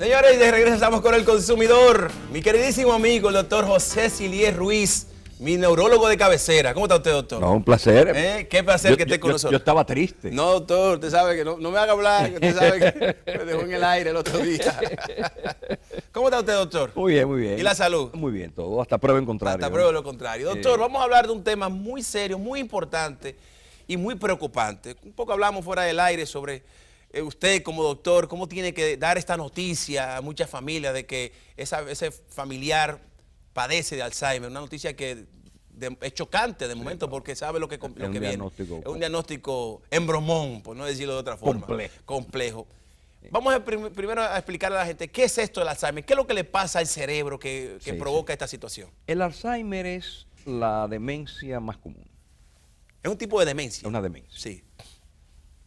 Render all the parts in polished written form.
Señores, y de regreso estamos con el consumidor. Mi queridísimo amigo, el doctor José Silier Ruiz, mi neurólogo de cabecera. ¿Cómo está usted, doctor? No, un placer. Qué placer que esté con nosotros. Yo estaba triste. No, doctor, usted sabe que no me haga hablar, que usted sabe que me dejó en el aire el otro día. ¿Cómo está usted, doctor? Muy bien, muy bien. ¿Y la salud? Muy bien, todo, hasta prueba en contrario. Hasta prueba de lo contrario. Doctor, vamos a hablar de un tema muy serio, muy importante y muy preocupante. Un poco hablamos fuera del aire sobre usted como doctor, cómo tiene que dar esta noticia a muchas familias de que ese familiar padece de Alzheimer. Una noticia que es chocante de momento, porque sabe lo que viene. Es un diagnóstico embromón, por no decirlo de otra forma. Complejo. Vamos primero a explicarle a la gente qué es esto del Alzheimer, qué es lo que le pasa al cerebro que provoca esta situación. El Alzheimer es la demencia más común. Es un tipo de demencia. Es una demencia. Sí.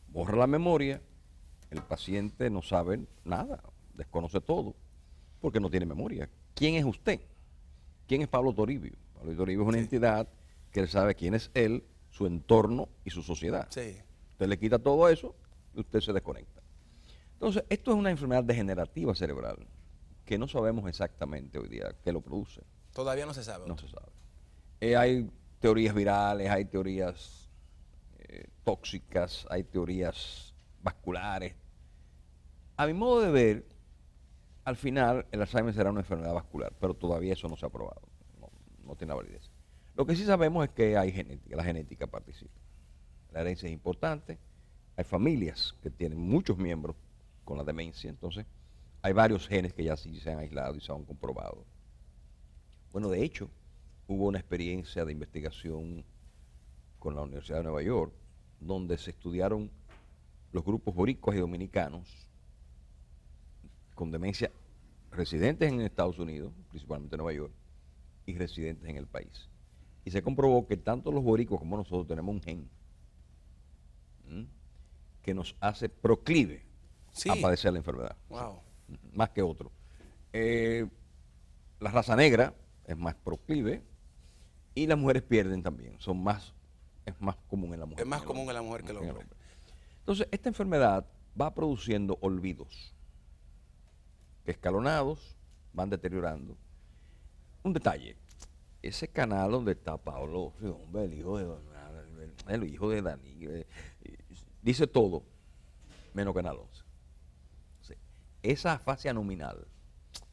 Borra la memoria, el paciente no sabe nada, desconoce todo, porque no tiene memoria. ¿Quién es usted? ¿Quién es Pablo Toribio? Pablo Toribio es una entidad que él sabe quién es él, su entorno y su sociedad. Sí. Usted le quita todo eso y usted se desconecta. Entonces, esto es una enfermedad degenerativa cerebral que no sabemos exactamente hoy día qué lo produce. Todavía no se sabe. No se sabe. Hay teorías virales, hay teorías tóxicas, hay teorías vasculares. A mi modo de ver, al final el Alzheimer será una enfermedad vascular, pero todavía eso no se ha probado, no tiene validez. Lo que sí sabemos es que hay genética, la genética participa. La herencia es importante, hay familias que tienen muchos miembros con la demencia, entonces hay varios genes que ya sí se han aislado y se han comprobado. Bueno, de hecho, hubo una experiencia de investigación con la Universidad de Nueva York, donde se estudiaron los grupos boricuas y dominicanos con demencia residentes en Estados Unidos, principalmente en Nueva York, y residentes en el país. Y se comprobó que tanto los boricuas como nosotros tenemos un gen que nos hace proclive a padecer la enfermedad. Wow. Más que otro. La raza negra es más proclive y las mujeres pierden también. Es más común en la mujer. Es más común en la mujer que en el hombre. Entonces, esta enfermedad va produciendo olvidos que escalonados van deteriorando. Un detalle, ese canal donde está Pablo, el hijo de Dani, dice todo, menos Canal 11. Esa afasia nominal,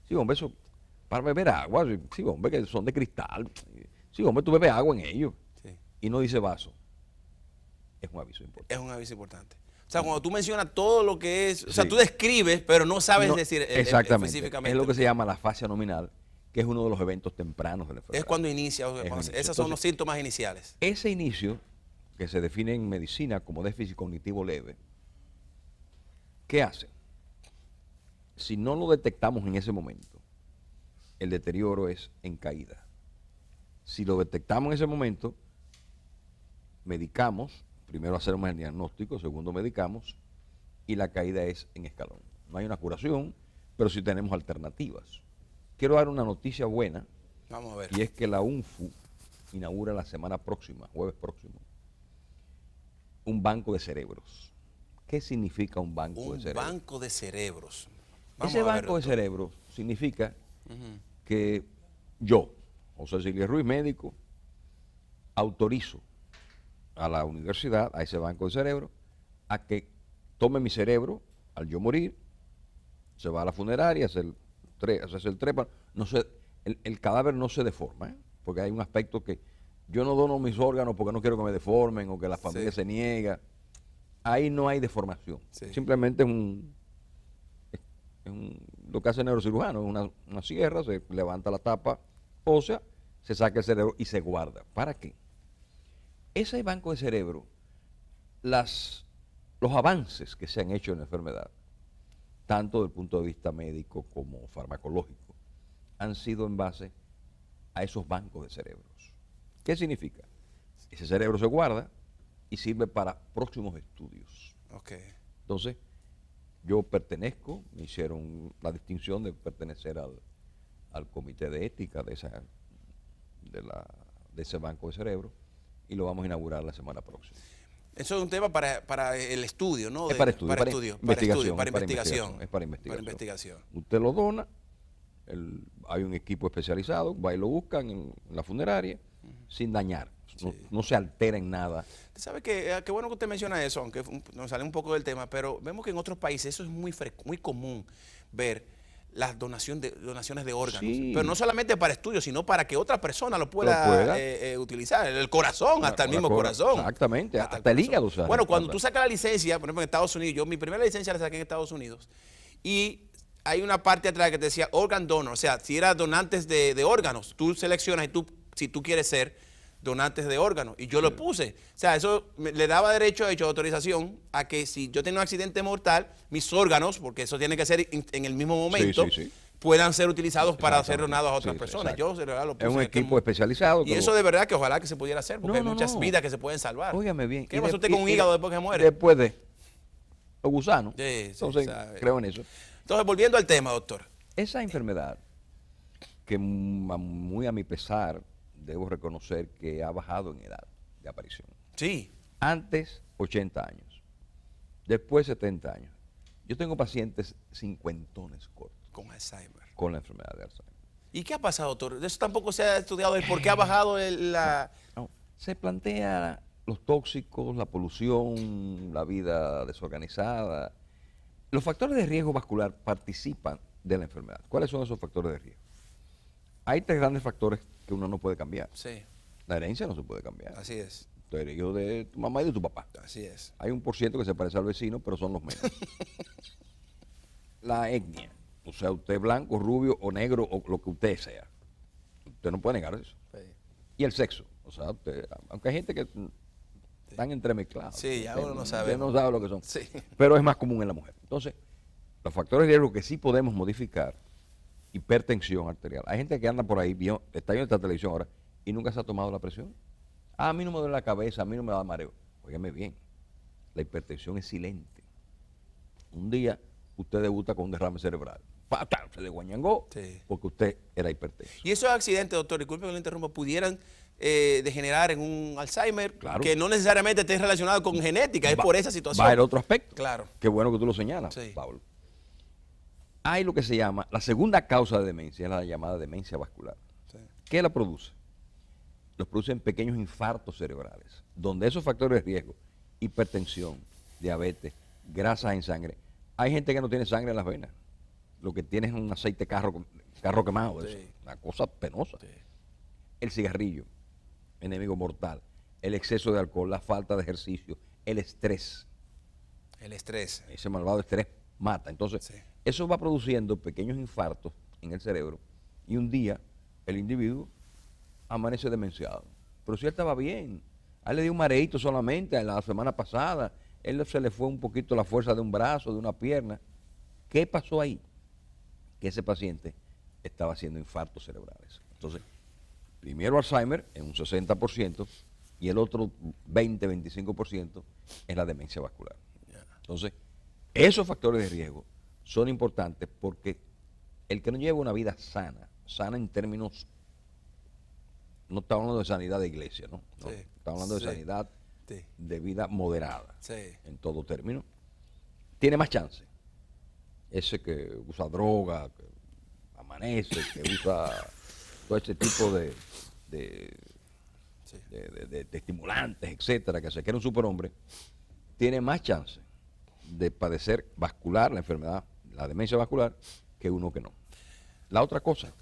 sí, hombre, eso, para beber agua, sí, hombre, que son de cristal, sí, hombre, tú bebes agua en ellos, y no dice vaso. Es un aviso importante. Es un aviso importante. O sea, cuando tú mencionas todo lo que es, o sea, tú describes, pero no sabes decir exactamente, específicamente. Es lo que se llama la afasia nominal, que es uno de los eventos tempranos de la enfermedad. Es cuando inicia, esos son los síntomas iniciales. Ese inicio, que se define en medicina como déficit cognitivo leve, ¿qué hace? Si no lo detectamos en ese momento, el deterioro es en caída. Si lo detectamos en ese momento, medicamos, primero hacemos el diagnóstico, segundo medicamos, y la caída es en escalón. No hay una curación, pero sí tenemos alternativas. Quiero dar una noticia buena. Vamos a ver. Y es que la UNFU inaugura la semana próxima, jueves próximo, un banco de cerebros. ¿Qué significa un banco de cerebros? Un banco de cerebros. Ese banco de cerebros significa que yo, José Silier Ruiz, médico, autorizo a la universidad, a ese banco de cerebro, a que tome mi cerebro al yo morir, se va a la funeraria, hace el trepa, el cadáver no se deforma, porque hay un aspecto que yo no dono mis órganos porque no quiero que me deformen o que la familia se niega. Ahí no hay deformación, simplemente lo que hace el neurocirujano, una sierra, se levanta la tapa ósea, se saca el cerebro y se guarda. ¿Para qué? Ese banco de cerebro, los avances que se han hecho en la enfermedad, tanto desde el punto de vista médico como farmacológico, han sido en base a esos bancos de cerebros. ¿Qué significa? Ese cerebro se guarda y sirve para próximos estudios. Entonces, yo pertenezco, me hicieron la distinción de pertenecer al comité de ética de ese banco de cerebro, y lo vamos a inaugurar la semana próxima. Eso es un tema para el estudio, ¿no? Es para estudio, para para estudio, investigación, para es para investigación. investigación, es para investigación. Para investigación. Usted lo dona, hay un equipo especializado, va y lo buscan en la funeraria, sin dañar, no se altera en nada. ¿Sabe qué bueno que usted menciona eso, aunque nos sale un poco del tema, pero vemos que en otros países eso es muy común ver las donaciones de órganos, Sí. pero no solamente para estudios, sino para que otra persona lo pueda utilizar, el corazón, hasta el mismo corazón. Exactamente, hasta el hígado. Bueno, cuando tú sacas la licencia, por ejemplo en Estados Unidos, yo mi primera licencia la saqué en Estados Unidos, y hay una parte atrás que te decía organ donor, o sea, si eras donantes de órganos, tú seleccionas si tú quieres ser donantes de órganos, y yo lo puse. O sea, eso le daba derecho, de hecho, autorización a que si yo tengo un accidente mortal, mis órganos, porque eso tiene que ser en el mismo momento, puedan ser utilizados para ser donados a otras personas. Yo se lo puse. Es un equipo especializado. Y eso de verdad que ojalá que se pudiera hacer, porque hay muchas vidas que se pueden salvar. Óigame bien. ¿Qué pasa usted con un hígado después que muere? Después de los gusanos. Entonces, creo en eso. Entonces, volviendo al tema, doctor. Esa enfermedad, que muy a mi pesar, debo reconocer que ha bajado en edad de aparición. Sí. Antes, 80 años. Después, 70 años. Yo tengo pacientes cincuentones cortos. Con Alzheimer. Con la enfermedad de Alzheimer. ¿Y qué ha pasado, doctor? De eso tampoco se ha estudiado, el por qué ha bajado la... No, se plantea los tóxicos, la polución, la vida desorganizada. Los factores de riesgo vascular participan de la enfermedad. ¿Cuáles son esos factores de riesgo? Hay 3 grandes factores que uno no puede cambiar. Sí. La herencia no se puede cambiar. Así es. Tú eres hijo de tu mamá y de tu papá. Así es. Hay 1% que se parece al vecino, pero son los menos. La etnia. O sea, usted es blanco, rubio o negro o lo que usted sea. Usted no puede negar eso. Sí. Y el sexo. O sea, usted, aunque hay gente que están entremezclados. Sí, ya uno no sabe. Usted no sabe lo que son. Sí. Pero es más común en la mujer. Entonces, los factores de riesgo que sí podemos modificar: hipertensión arterial. Hay gente que anda por ahí, está viendo esta televisión ahora y nunca se ha tomado la presión. A mí no me duele la cabeza, a mí no me da mareo. Óigame bien, la hipertensión es silente. Un día usted debuta con un derrame cerebral. ¡Pata! Se le guañangó porque usted era hipertenso. Y esos accidentes, doctor, disculpe que lo interrumpa, pudieran degenerar en un Alzheimer, que no necesariamente esté relacionado con genética, es por esa situación. Va el otro aspecto. Claro. Qué bueno que tú lo señalas, Pablo. Hay lo que se llama, la segunda causa de demencia, es la llamada demencia vascular. Sí. ¿Qué la produce? Los producen pequeños infartos cerebrales, donde esos factores de riesgo, hipertensión, diabetes, grasas en sangre, hay gente que no tiene sangre en las venas, lo que tiene es un aceite carro quemado, eso, una cosa penosa. Sí. El cigarrillo, enemigo mortal, el exceso de alcohol, la falta de ejercicio, el estrés. El estrés. Ese malvado estrés mata. Entonces, eso va produciendo pequeños infartos en el cerebro y un día el individuo amanece demenciado. Pero si él estaba bien, a él le dio un mareíto solamente la semana pasada, él se le fue un poquito la fuerza de un brazo, de una pierna. ¿Qué pasó ahí? Que ese paciente estaba haciendo infartos cerebrales. Entonces, primero Alzheimer en un 60% y el otro 20-25% es la demencia vascular. Entonces, esos factores de riesgo son importantes porque el que no lleva una vida sana en términos, no está hablando de sanidad de iglesia, ¿no? Está hablando de sanidad de vida moderada, en todo término, tiene más chance. Ese que usa droga, que amanece, que usa todo este tipo de estimulantes, etcétera, que se quiere un superhombre, tiene más chance de padecer vascular, la enfermedad, la demencia vascular, que uno que no. La otra cosa,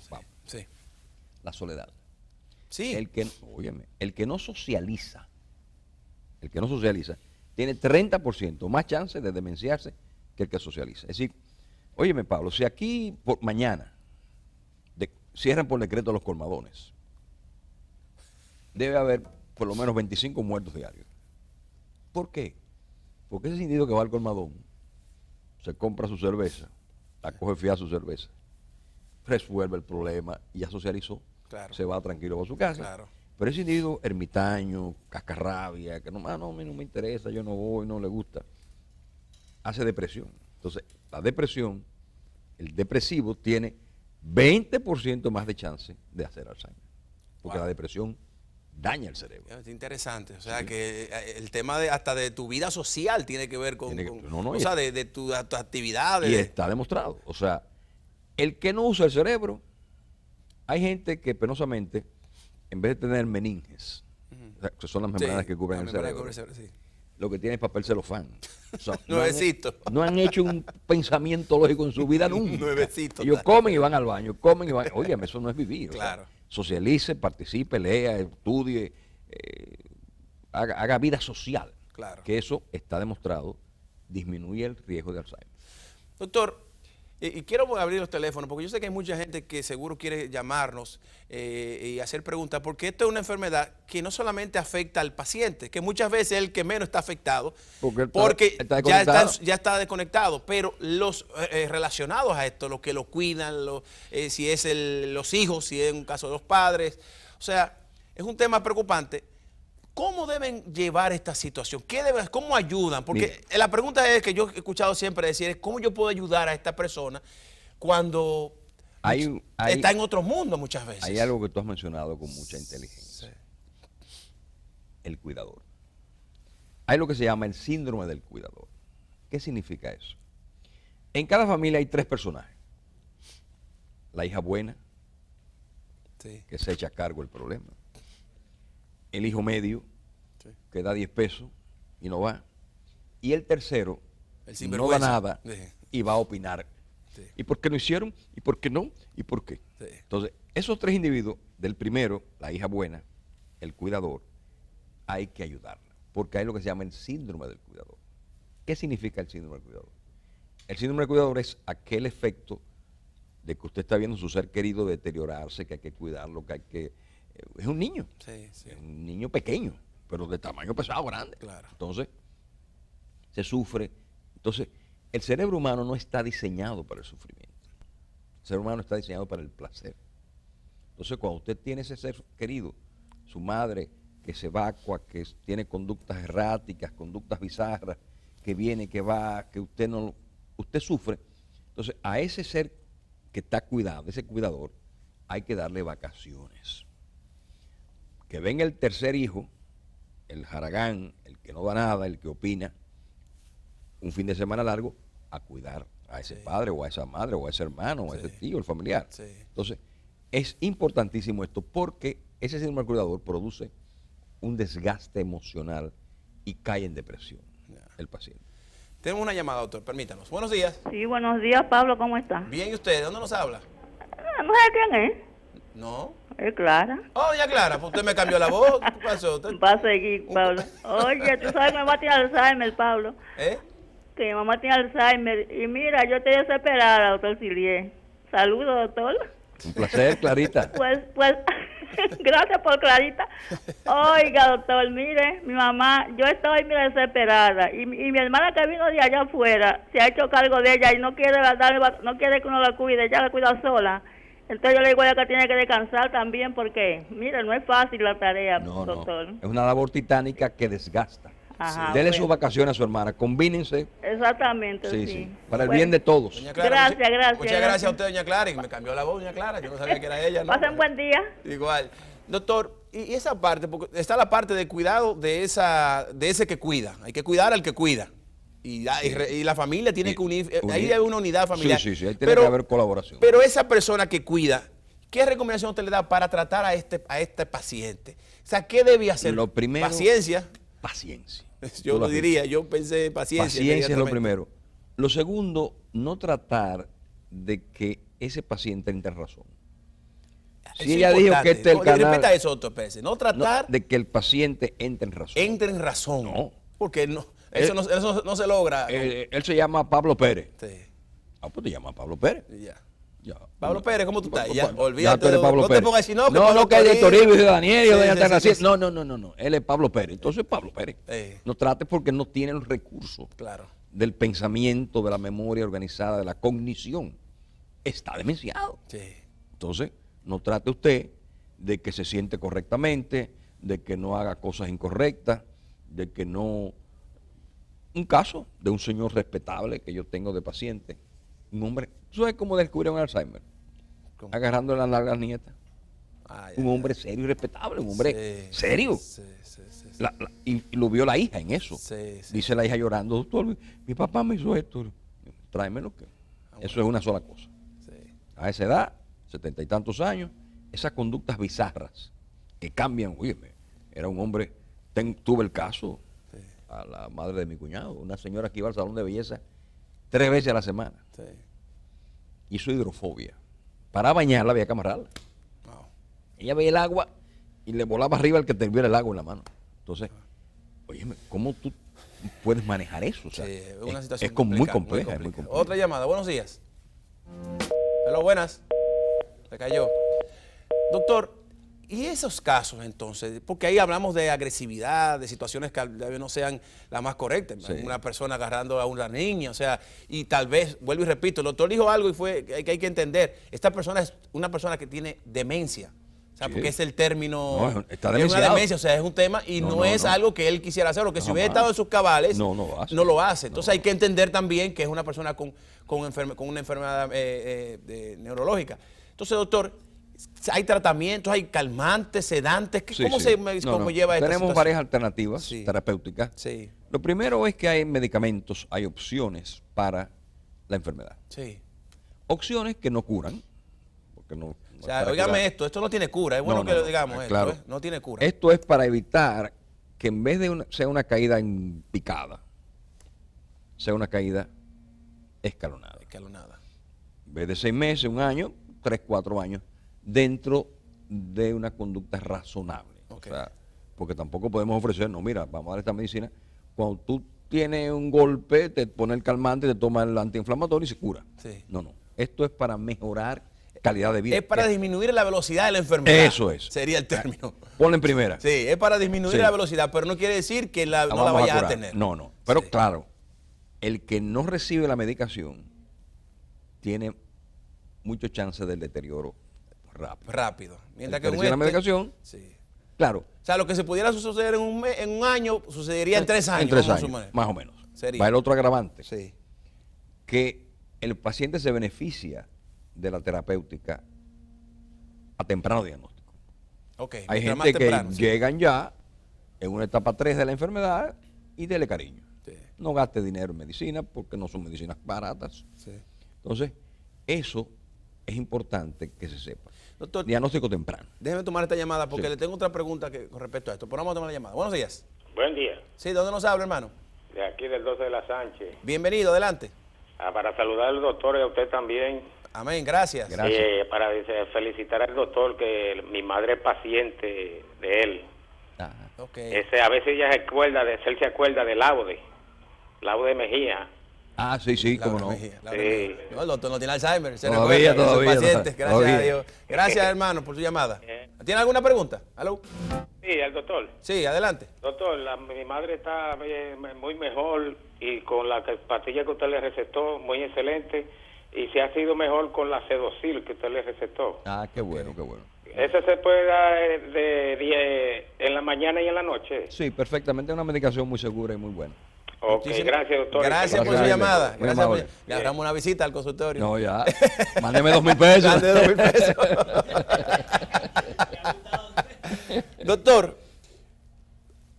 la soledad. Sí. El que no socializa, tiene 30% más chance de demenciarse que el que socializa. Es decir, óyeme, Pablo, si aquí por mañana cierran por decreto los colmadones, debe haber por lo menos 25 muertos diarios. ¿Por qué? Porque ese individuo que va al colmadón se compra su cerveza, la coge fía su cerveza, resuelve el problema y ya socializó, se va tranquilo a su casa. Pero ese individuo ermitaño, cascarrabia, que no, a mí no me interesa, yo no voy, no le gusta, hace depresión. Entonces, la depresión, el depresivo tiene 20% más de chance de hacer Alzheimer. Porque la depresión daña el cerebro. Es interesante, o sea que el tema de hasta de tu vida social tiene que ver con, o sea, de tus actividades. Y está demostrado. O sea, el que no usa el cerebro, hay gente que penosamente, en vez de tener meninges, o sea, que son las membranas que cubren el cerebro, lo que tiene es papel celofán. O sea, no han hecho un pensamiento lógico en su vida nunca. Ellos comen y van al baño, comen y van. Oye, eso no es vivir. Claro. O sea, socialice, participe, lea, estudie, haga vida social. Claro. Que eso está demostrado, disminuye el riesgo de Alzheimer. Doctor, y quiero abrir los teléfonos porque yo sé que hay mucha gente que seguro quiere llamarnos y hacer preguntas, porque esto es una enfermedad que no solamente afecta al paciente, que muchas veces es el que menos está afectado, porque ya está desconectado, pero los relacionados a esto, los que lo cuidan, si es los hijos, si es un caso de los padres, o sea, es un tema preocupante. ¿Cómo deben llevar esta situación? ¿Cómo ayudan? Porque la pregunta es que yo he escuchado siempre decir es ¿cómo yo puedo ayudar a esta persona cuando está en otro mundo muchas veces? Hay algo que tú has mencionado con mucha inteligencia. Sí. El cuidador. Hay lo que se llama el síndrome del cuidador. ¿Qué significa eso? En cada familia hay 3 personajes. La hija buena, que se echa a cargo el problema. El hijo medio, que da 10 pesos y no va. Y el tercero, no da nada y va a opinar. Sí. ¿Y por qué no hicieron? ¿Y por qué no? ¿Y por qué? Sí. Entonces, esos 3 individuos, del primero, la hija buena, el cuidador, hay que ayudarla. Porque hay lo que se llama el síndrome del cuidador. ¿Qué significa el síndrome del cuidador? El síndrome del cuidador es aquel efecto de que usted está viendo su ser querido deteriorarse, que hay que cuidarlo, que hay que... Es un niño, es un niño pequeño, pero de tamaño pesado, grande. Claro. Entonces, se sufre. Entonces, el cerebro humano no está diseñado para el sufrimiento. El cerebro humano está diseñado para el placer. Entonces, cuando usted tiene ese ser querido, su madre que se evacua, que tiene conductas erráticas, conductas bizarras, que viene, que va, que usted sufre. Entonces, a ese ser que está cuidado, ese cuidador, hay que darle vacaciones. Que venga el tercer hijo, el haragán, el que no da nada, el que opina, un fin de semana largo, a cuidar a ese padre o a esa madre o a ese hermano o a ese tío, el familiar. Entonces, es importantísimo esto porque ese síndrome del cuidador produce un desgaste emocional y cae en depresión el paciente. Tenemos una llamada, doctor, permítanos. Buenos días. Sí, buenos días, Pablo, ¿cómo está? Bien, ¿y usted? ¿De dónde nos habla? No sé quién es. No. Es Clara. Oh, doña Clara, pues usted me cambió la voz. ¿Qué pasó? Va a seguir, Pablo. Oye, tú sabes que mi mamá tiene Alzheimer, Pablo. Que mi mamá tiene Alzheimer. Y mira, yo estoy desesperada, doctor Silier. Saludos, doctor. Un placer, Clarita. Pues, gracias por Clarita. Oiga, doctor, mire, mi mamá, yo estoy, mira, desesperada. Y mi hermana que vino de allá afuera, se ha hecho cargo de ella y no quiere que uno la cuide, ella la cuida sola. Entonces yo le digo a ella que tiene que descansar también porque, mira, no es fácil la tarea, doctor. No. Es una labor titánica que desgasta. Ajá, dele sus vacaciones a su hermana, combínense. Exactamente, sí. Para el bien de todos. Clara, gracias. Muchas gracias a usted, doña Clara, y me cambió la voz, doña Clara, yo no sabía que era ella. ¿No? Pasen buen día. Igual. Doctor, y esa parte, porque está la parte de cuidado de ese que cuida, hay que cuidar al que cuida. Y la familia tiene que unir, ahí hay una unidad familiar. Sí, ahí tiene que haber colaboración. Pero esa persona que cuida, ¿qué recomendación usted le da para tratar a este paciente? O sea, ¿qué debe hacer? Lo primero, paciencia. Yo lo diría, yo pensé paciencia. Paciencia es lo primero. Lo segundo, no tratar de que ese paciente entre en razón. Si ella dijo que este es el canal... Repita eso, doctor Pérez. No tratar... de que el paciente entre en razón. Entre en razón. No. Porque no... Eso no se logra. Él se llama Pablo Pérez. Sí. Pues te llamas Pablo Pérez. Ya. Pablo Pérez, ¿cómo tú estás? Ya, olvídate. No te pongas así, no, que es de Toribio y de Daniel y de Doña Ternacía. No. Él es Pablo Pérez. Entonces, Pablo Pérez. No trates porque no tiene el recurso del pensamiento, de la memoria organizada, de la cognición. Está demenciado. Sí. Entonces, no trate usted de que se siente correctamente, de que no haga cosas incorrectas, de que no... Un caso de un señor respetable que yo tengo de paciente, un hombre, ¿tú sabes cómo descubrieron Alzheimer? ¿Cómo? Agarrándole las nalgas nietas. Un hombre serio y respetable, un hombre serio. Sí. Y lo vio la hija en eso. Sí. Dice la hija llorando, doctor, mi papá me hizo esto. Tráemelo que eso es una sola cosa. Sí. A esa edad, 70 y tantos años, esas conductas bizarras que cambian. Oye, era un hombre, tuve el caso a la madre de mi cuñado, una señora que iba al salón de belleza 3 veces a la semana. Sí. Hizo hidrofobia. Para bañarla había que amarrarla. Wow. Ella veía el agua y le volaba arriba el que te viera el agua en la mano. Entonces, oye, ¿cómo tú puedes manejar eso? O sea, sí, es una situación muy compleja, muy compleja. Otra llamada, buenos días. Hola, buenas. Se cayó. Doctor, ¿y esos casos entonces? Porque ahí hablamos de agresividad, de situaciones que tal vez no sean las más correctas. Sí. Una persona agarrando a una niña, o sea, y tal vez, vuelvo y repito, el doctor dijo algo y fue que hay que entender, esta persona es una persona que tiene demencia. O sea, Sí. porque es el término, No, está es una demenciado. demencia, o sea, es un tema y no es algo que él quisiera hacer, o que si hubiera Jamás. estado en sus cabales, No lo hace. no lo hace. Entonces hay que entender también que es una persona con una enfermedad neurológica. Entonces, doctor, hay tratamientos, hay calmantes, sedantes, Sí, ¿cómo sí. cómo lleva esta Tenemos situación? varias alternativas Sí. terapéuticas. Sí, Lo primero es que hay medicamentos, hay opciones para la enfermedad. sí. Opciones que no curan, porque no O sea, para óigame curar. esto no tiene cura, es bueno No, que no, lo digamos esto, claro. no tiene cura. Esto es para evitar que en vez de sea una caída en picada, sea una caída escalonada. Escalonada. En vez de 6 meses, 1 año, 3, 4 años, dentro de una conducta razonable. Ok. O sea, porque tampoco podemos ofrecer, no, mira, vamos a dar esta medicina. Cuando tú tienes un golpe, te pone el calmante, te toma el antiinflamatorio y se cura. Sí. No, no. Esto es para mejorar calidad de vida. Es para disminuir la velocidad de la enfermedad. Eso es. Sería el término. Ponla en primera. Sí, es para disminuir Sí. la velocidad, pero no quiere decir que no la vamos vayas a curar. tener. No, no. Pero Sí. claro, el que no recibe la medicación tiene mucho chance del deterioro rápido. Rápido. Mientras El que que recibe la medicación, sí. claro. O sea, lo que se pudiera suceder en un año, sucedería en 3 años. En 3 vamos a años, suponer. más o menos. Sería. Va el otro agravante, Sí. que el paciente se beneficia de la terapéutica a temprano diagnóstico. Ok. Hay mientras más gente que temprano, sí. llegan ya en una etapa 3 de la enfermedad y dele cariño. Sí. No gaste dinero en medicina porque no son medicinas baratas. Sí. Entonces, eso es importante que se sepa. Doctor, Diagnóstico temprano. déjeme tomar esta llamada porque Sí. le tengo otra pregunta con respecto a esto. Pero vamos a tomar la llamada. Buenos días. Buen día, Sí, ¿de dónde nos habla, hermano? de aquí del 12 de la Sánchez. Bienvenido, adelante. Para saludar al doctor y a usted también. Amén, gracias. Gracias. Para felicitar al doctor, que mi madre es paciente de él. Ajá. Ok. A veces ella él se acuerda de Laude Mejía. Ah, sí, sí, Laura cómo no. Mejía, Laura Sí. Mejía. No, el doctor no tiene Alzheimer. Se Todavía, recuerda de sus todavía, pacientes, gracias todavía. a Dios. Gracias, hermano, por su llamada. ¿Tiene alguna pregunta? ¿Aló? Sí, al doctor. Sí, adelante. Doctor, mi madre está muy mejor y con la pastilla que usted le recetó, muy excelente. Y se ha sido mejor con la Sedocil que usted le recetó. Ah, qué bueno, qué bueno. ¿Ese se puede dar en la mañana y en la noche? Sí, perfectamente, es una medicación muy segura y muy buena. Ok, Muchísimas- gracias, doctor. Gracias por su Gracias, llamada. muy Gracias amable. le damos una visita al consultorio. No, ya. Mándeme 2,000 pesos. Grande, 2,000 pesos. Doctor,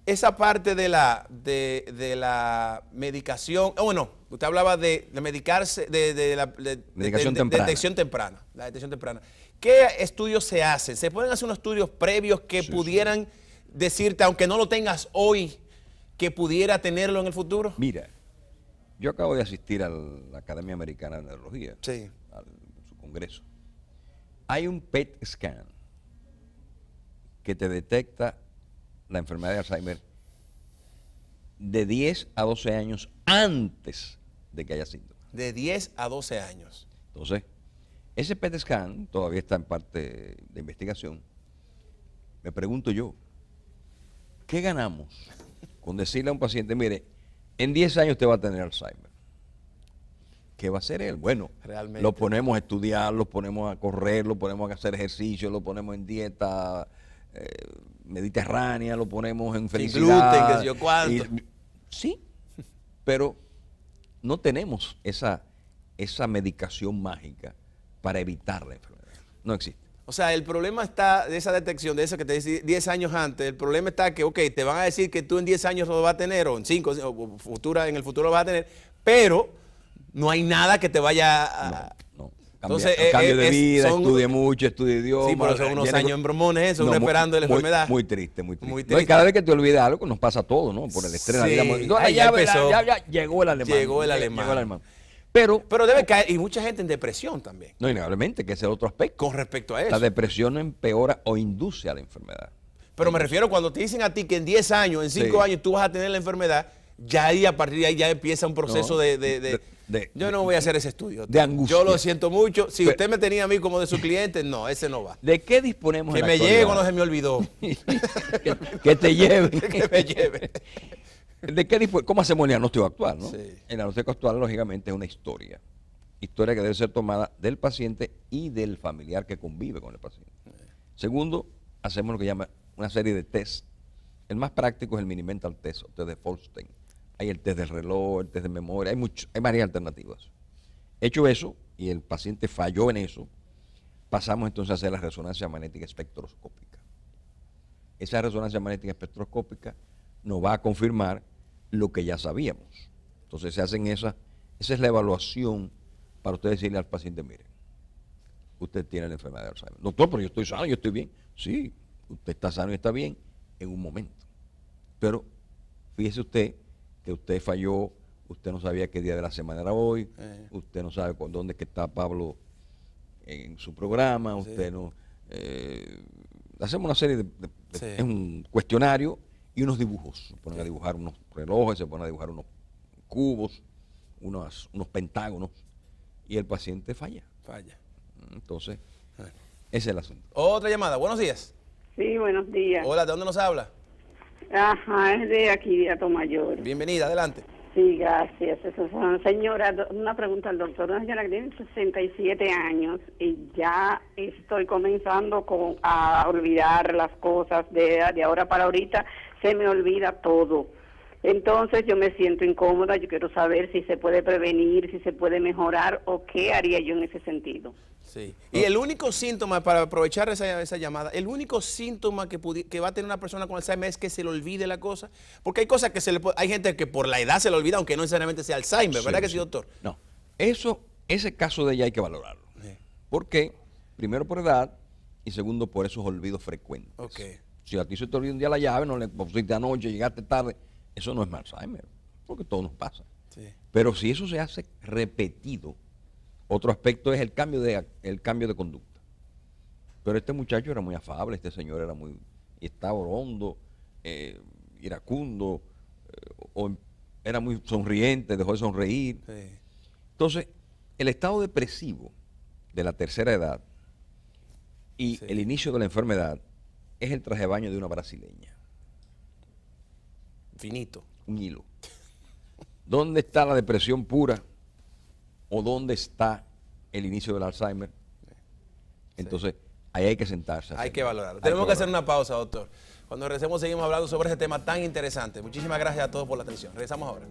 esa parte de la medicación, bueno, usted hablaba de medicarse, de la Medicación temprana. detección temprana, la detección temprana. ¿Qué estudios se hacen? ¿Se pueden hacer unos estudios previos que Sí, pudieran decirte, aunque no lo tengas hoy, que pudiera tenerlo en el futuro? Mira, yo acabo de asistir a la Academia Americana de Neurología, Sí. a su congreso. Hay un PET scan que te detecta la enfermedad de Alzheimer de 10 a 12 años antes de que haya síntomas. De 10 a 12 años. Entonces, ese PET scan todavía está en parte de investigación. Me pregunto yo, ¿qué ganamos con decirle a un paciente, mire, en 10 años usted va a tener Alzheimer? ¿Qué va a hacer él? Bueno, Realmente. lo ponemos a estudiar, lo ponemos a correr, lo ponemos a hacer ejercicio, lo ponemos en dieta mediterránea, lo ponemos en felicidad. gluten, qué sé yo cuánto. Sí, pero no tenemos esa medicación mágica para evitar la enfermedad. No existe. O sea, el problema está de esa detección, de eso que te dice 10 años antes. El problema está que, ok, te van a decir que tú en 10 años lo vas a tener, o en 5, o en el futuro lo vas a tener, pero no hay nada que te vaya a... No. Entonces, Cambio de vida, estudie mucho, estudie idioma. Sí, pero son unos años en bromones, eso, uno esperando la enfermedad. Muy triste, muy triste. Muy No, triste. y cada vez que te olvidas algo, nos pasa a todos, ¿no? Por el estrés de la vida. Sí. No, Ay, ya empezó. ya llegó el alemán. Llegó el alemán. Pero debe caer, y mucha gente en depresión también, no, innegablemente, que ese es otro aspecto. con respecto a eso. La depresión empeora o induce a la enfermedad. Pero me refiero cuando te dicen a ti que en 10 años, en 5 Sí. años tú vas a tener la enfermedad, ya ahí a partir de ahí ya empieza un proceso No, yo no voy a hacer ese estudio. de angustia. Yo lo siento mucho. Si Pero- usted me tenía a mí como de su cliente, no, ese no va. ¿De qué disponemos Que en la me llegue actualidad? cuando se me olvidó. que te lleven. Que me lleve. ¿De qué ¿Cómo hacemos el diagnóstico actual? ¿no? Sí. El diagnóstico actual, lógicamente, es una historia. Historia que debe ser tomada del paciente y del familiar que convive con el paciente. Segundo, hacemos lo que llama una serie de test. El más práctico es el Mini Mental Test, o test de Folstein. Hay el test del reloj, el test de memoria, hay varias alternativas. Hecho eso, y el paciente falló en eso, pasamos entonces a hacer la resonancia magnética espectroscópica. Esa resonancia magnética espectroscópica nos va a confirmar lo que ya sabíamos. Entonces se hacen esa es la evaluación para usted decirle al paciente, mire, usted tiene la enfermedad de Alzheimer. Doctor, pero yo estoy sano, yo estoy bien. Sí, usted está sano y está bien en un momento. Pero fíjese usted que usted falló, usted no sabía qué día de la semana era hoy, usted no sabe dónde es que está Pablo en su programa, usted no... hacemos una serie Sí. es un cuestionario y unos dibujos. Se ponen a dibujar unos relojes, se ponen a dibujar unos cubos, unos pentágonos, y el paciente falla. Falla. Entonces, ese es el asunto. Otra llamada, buenos días. Sí, buenos días. Hola, ¿de dónde nos habla? Ajá, es de aquí, de Atomayor. Bienvenida, adelante. Sí, gracias. Esa es una señora, una pregunta al doctor. Una señora que tiene 67 años y ya estoy comenzando a olvidar las cosas de ahora para ahorita. Se me olvida todo. Entonces yo me siento incómoda. Yo quiero saber si se puede prevenir, si se puede mejorar o qué haría yo en ese sentido. Sí. Y el único síntoma, para aprovechar esa llamada, el único síntoma que va a tener una persona con Alzheimer es que se le olvide la cosa. Porque hay cosas que hay gente que por la edad se le olvida, aunque no necesariamente sea Alzheimer, ¿verdad que sí, doctor? No, ese caso de ella hay que valorarlo. Sí. ¿Por qué? Primero por edad y segundo por esos olvidos frecuentes. Ok. Si a ti se te olvida un día la llave, no le pusiste anoche, llegaste tarde, eso no es Alzheimer, porque todo nos pasa. Sí. Pero si eso se hace repetido, otro aspecto es el cambio de conducta. Pero este muchacho era muy afable, este señor estaba hondo, iracundo, era muy sonriente, dejó de sonreír. Sí. Entonces, el estado depresivo de la tercera edad y Sí. el inicio de la enfermedad es el traje de baño de una brasileña. Finito. Un hilo. ¿Dónde está la depresión pura? ¿O dónde está el inicio del Alzheimer? Entonces, ahí hay que sentarse. Hay que valorarlo. Hay Tenemos que hacer valorarlo. una pausa, doctor. Cuando regresemos seguimos hablando sobre este tema tan interesante. Muchísimas gracias a todos por la atención. Regresamos ahora.